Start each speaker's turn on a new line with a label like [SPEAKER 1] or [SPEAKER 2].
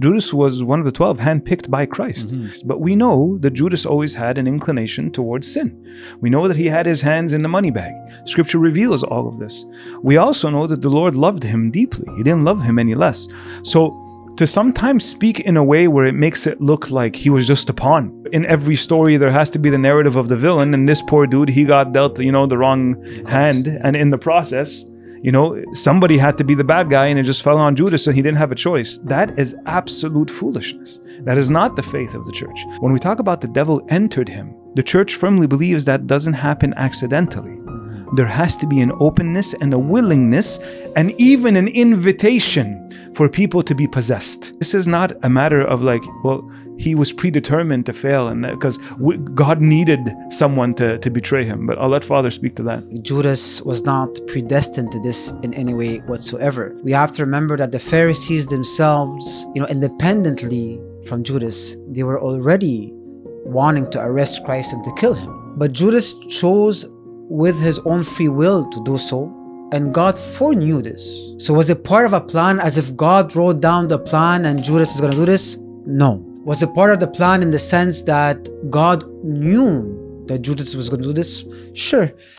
[SPEAKER 1] Judas was one of the 12 handpicked by Christ. But we know that Judas always had an inclination towards sin. We know that he had his hands in the money bag. Scripture reveals all of this. We also know that the Lord loved him deeply. He didn't love him any less. So to sometimes speak in a way where it makes it look like he was just a pawn. In every story, there has to be the narrative of the villain, and this poor dude, he got dealt, the wrong hand, and in the process, somebody had to be the bad guy, and it just fell on Judas and he didn't have a choice. That is absolute foolishness. That is not the faith of the church. When we talk about the devil entered him, the church firmly believes that doesn't happen accidentally. There has to be an openness and a willingness and even an invitation for people to be possessed. This is not a matter of he was predetermined to fail and because God needed someone to betray him. But I'll let Father speak to that.
[SPEAKER 2] Judas was not predestined to this in any way whatsoever. We have to remember that the Pharisees themselves, independently from Judas, they were already wanting to arrest Christ and to kill him. But Judas chose with his own free will to do so, and God foreknew this. So was it part of a plan, as if God wrote down the plan and Judas is going to do this? No. Was it part of the plan in the sense that God knew that Judas was going to do this? Sure.